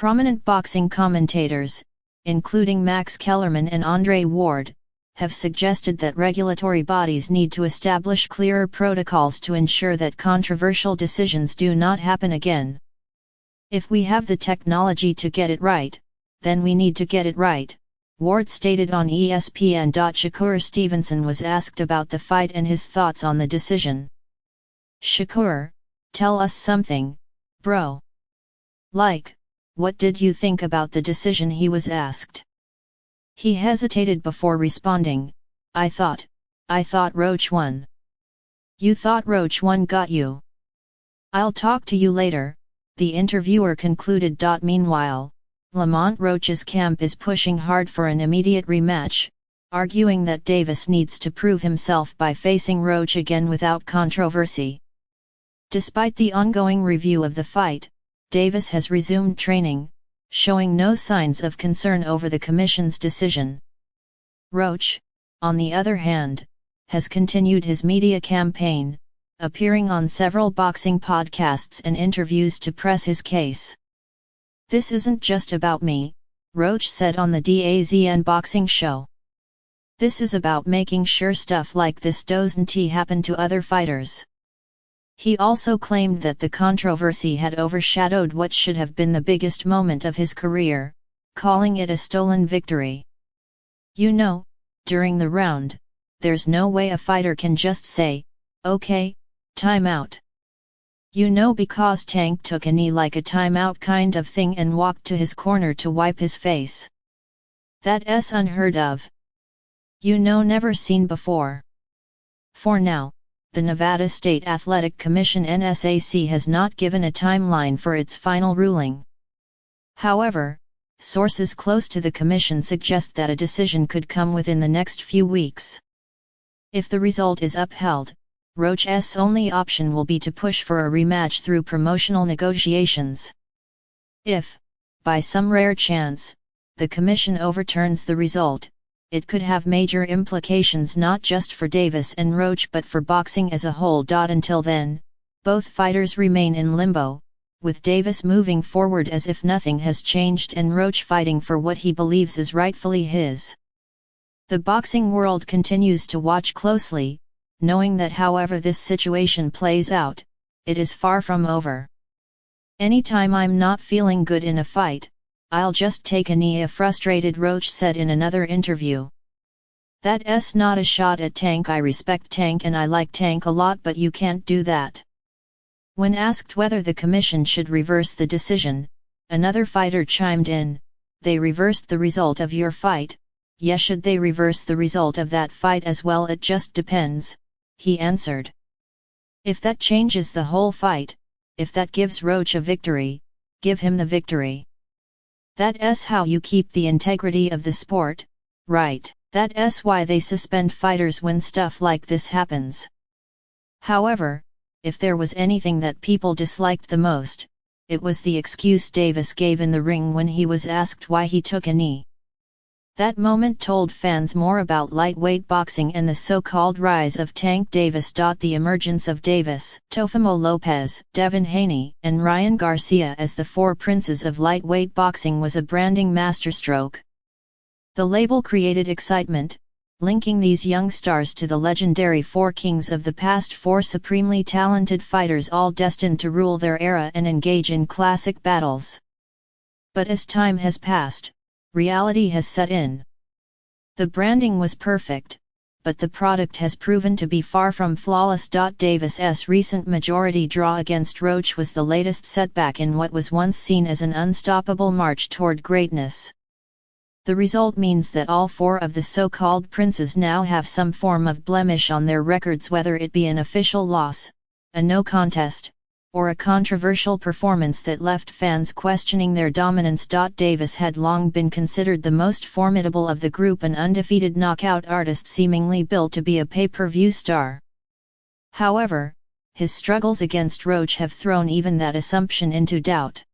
Prominent boxing commentators, including Max Kellerman and Andre Ward, have suggested that regulatory bodies need to establish clearer protocols to ensure that controversial decisions do not happen again. If we have the technology to get it right, then we need to get it right, Ward stated on ESPN. Shakur Stevenson was asked about the fight and his thoughts on the decision. Shakur, tell us something, bro. Like, what did you think about the decision? He was asked. He hesitated before responding, I thought Roach won. You thought Roach won? Got you. I'll talk to you later, the interviewer concluded. Meanwhile, Lamont Roach's camp is pushing hard for an immediate rematch, arguing that Davis needs to prove himself by facing Roach again without controversy. Despite the ongoing review of the fight, Davis has resumed training, showing no signs of concern over the commission's decision. Roach, on the other hand, has continued his media campaign, appearing on several boxing podcasts and interviews to press his case. This isn't just about me, Roach said on the DAZN boxing show. This is about making sure stuff like this doesn't happen to other fighters. He also claimed that the controversy had overshadowed what should have been the biggest moment of his career, calling it a stolen victory. You know, during the round, there's no way a fighter can just say, okay, time out. You know, because Tank took a knee like a timeout kind of thing and walked to his corner to wipe his face. That's unheard of. You know, never seen before. For now, the Nevada State Athletic Commission (NSAC) has not given a timeline for its final ruling. However, sources close to the commission suggest that a decision could come within the next few weeks. If the result is upheld, Roach's only option will be to push for a rematch through promotional negotiations. If, by some rare chance, the commission overturns the result, it could have major implications not just for Davis and Roach but for boxing as a whole. Until then, both fighters remain in limbo, with Davis moving forward as if nothing has changed and Roach fighting for what he believes is rightfully his. The boxing world continues to watch closely, knowing that however this situation plays out, it is far from over. Anytime I'm not feeling good in a fight, I'll just take a knee, a frustrated Roach said in another interview. That's not a shot at Tank. I respect Tank and I like Tank a lot, but you can't do that. When asked whether the commission should reverse the decision, another fighter chimed in, they reversed the result of your fight, yeah, should they reverse the result of that fight as well? It just depends, he answered. If that changes the whole fight, if that gives Roach a victory, give him the victory. That's how you keep the integrity of the sport, right? That's why they suspend fighters when stuff like this happens. However, if there was anything that people disliked the most, it was the excuse Davis gave in the ring when he was asked why he took a knee. That moment told fans more about lightweight boxing and the so-called rise of Tank Davis. The emergence of Davis, Teofimo Lopez, Devin Haney, and Ryan Garcia as the four princes of lightweight boxing was a branding masterstroke. The label created excitement, linking these young stars to the legendary four kings of the past, four supremely talented fighters all destined to rule their era and engage in classic battles. But as time has passed, reality has set in. The branding was perfect, but the product has proven to be far from flawless. Davis's recent majority draw against Roach was the latest setback in what was once seen as an unstoppable march toward greatness. The result means that all four of the so-called princes now have some form of blemish on their records, whether it be an official loss, a no contest, or a controversial performance that left fans questioning their dominance. Davis had long been considered the most formidable of the group, an undefeated knockout artist seemingly built to be a pay-per-view star. However, his struggles against Roach have thrown even that assumption into doubt.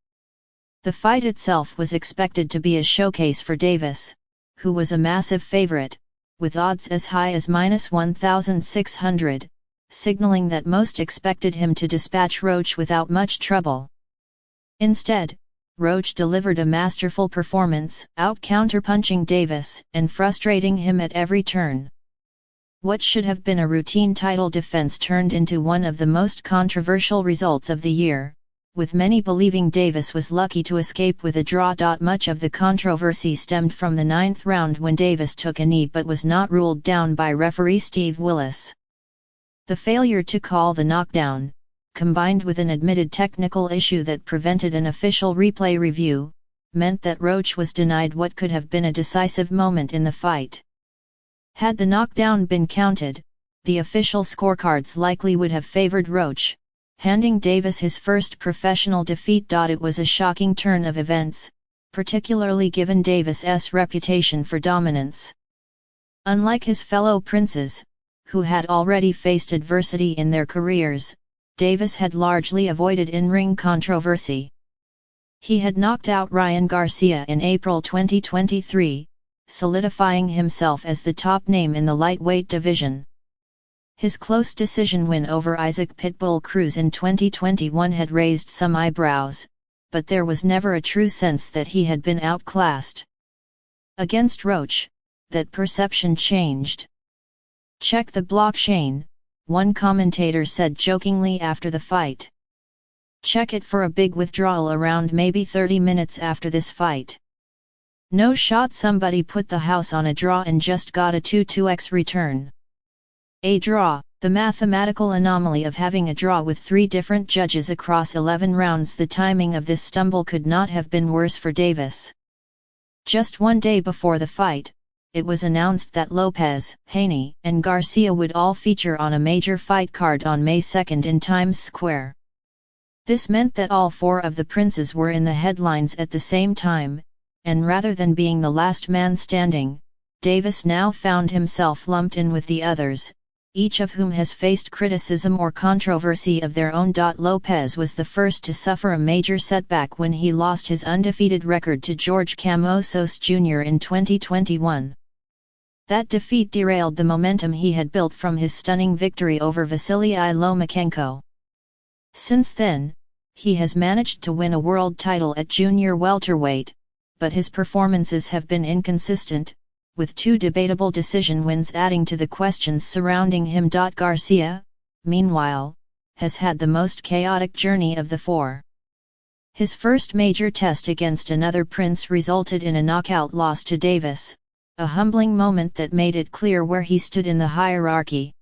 The fight itself was expected to be a showcase for Davis, who was a massive favorite, with odds as high as -1,600. Signaling that most expected him to dispatch Roach without much trouble. Instead, Roach delivered a masterful performance, out-counterpunching Davis and frustrating him at every turn. What should have been a routine title defense turned into one of the most controversial results of the year, with many believing Davis was lucky to escape with a draw. Much of the controversy stemmed from the 9th round when Davis took a knee but was not ruled down by referee Steve Willis. The failure to call the knockdown, combined with an admitted technical issue that prevented an official replay review, meant that Roach was denied what could have been a decisive moment in the fight. Had the knockdown been counted, the official scorecards likely would have favored Roach, handing Davis his first professional defeat. It was a shocking turn of events, particularly given Davis's reputation for dominance. Unlike his fellow princes, who had already faced adversity in their careers, Davis had largely avoided in-ring controversy. He had knocked out Ryan Garcia in April 2023, solidifying himself as the top name in the lightweight division. His close decision win over Isaac Pitbull Cruz in 2021 had raised some eyebrows, but there was never a true sense that he had been outclassed. Against Roach, that perception changed. "Check the blockchain," one commentator said jokingly after the fight. "Check it for a big withdrawal around maybe 30 minutes after this fight. No shot somebody put the house on a draw and just got a 2-2x return. A draw, the mathematical anomaly of having a draw with 3 different judges across 11 rounds. The timing of this stumble could not have been worse for Davis. Just one day before the fight, it was announced that Lopez, Haney, and Garcia would all feature on a major fight card on May 2 in Times Square. This meant that all 4 of the princes were in the headlines at the same time, and rather than being the last man standing, Davis now found himself lumped in with the others, each of whom has faced criticism or controversy of their own. Lopez was the first to suffer a major setback when he lost his undefeated record to George Kambosos Jr. in 2021. That defeat derailed the momentum he had built from his stunning victory over Vasily Lomachenko. Since then, he has managed to win a world title at junior welterweight, but his performances have been inconsistent, with 2 debatable decision wins adding to the questions surrounding him. Garcia, meanwhile, has had the most chaotic journey of the 4. His first major test against another prince resulted in a knockout loss to Davis, a humbling moment that made it clear where he stood in the hierarchy.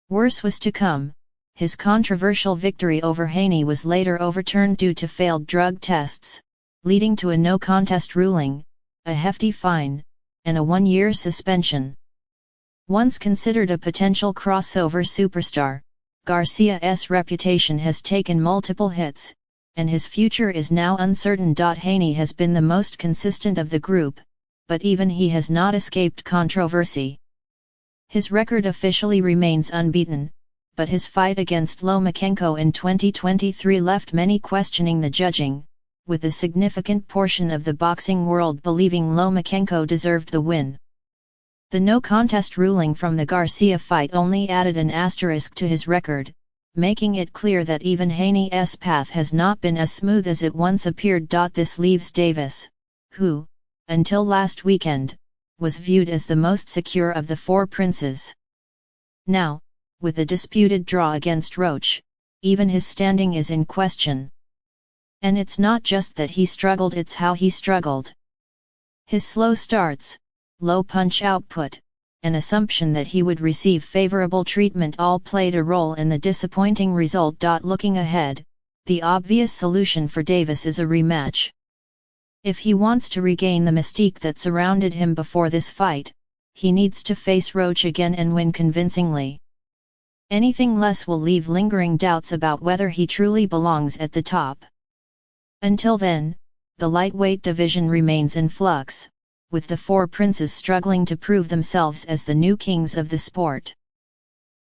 Worse was to come. His controversial victory over Haney was later overturned due to failed drug tests, leading to a no-contest ruling, a hefty fine, and a 1-year suspension. Once considered a potential crossover superstar, Garcia's reputation has taken multiple hits, and his future is now uncertain. Haney has been the most consistent of the group, but even he has not escaped controversy. His record officially remains unbeaten, but his fight against Lomachenko in 2023 left many questioning the judging, with a significant portion of the boxing world believing Lomachenko deserved the win. The no-contest ruling from the Garcia fight only added an asterisk to his record, making it clear that even Haney's path has not been as smooth as it once appeared. This leaves Davis, who, until last weekend, was viewed as the most secure of the 4 princes. Now, with a disputed draw against Roach, even his standing is in question. And it's not just that he struggled, it's how he struggled. His slow starts, low punch output, and assumption that he would receive favorable treatment all played a role in the disappointing result. Looking ahead, the obvious solution for Davis is a rematch. If he wants to regain the mystique that surrounded him before this fight, he needs to face Roach again and win convincingly. Anything less will leave lingering doubts about whether he truly belongs at the top. Until then, the lightweight division remains in flux, with the 4 princes struggling to prove themselves as the new kings of the sport.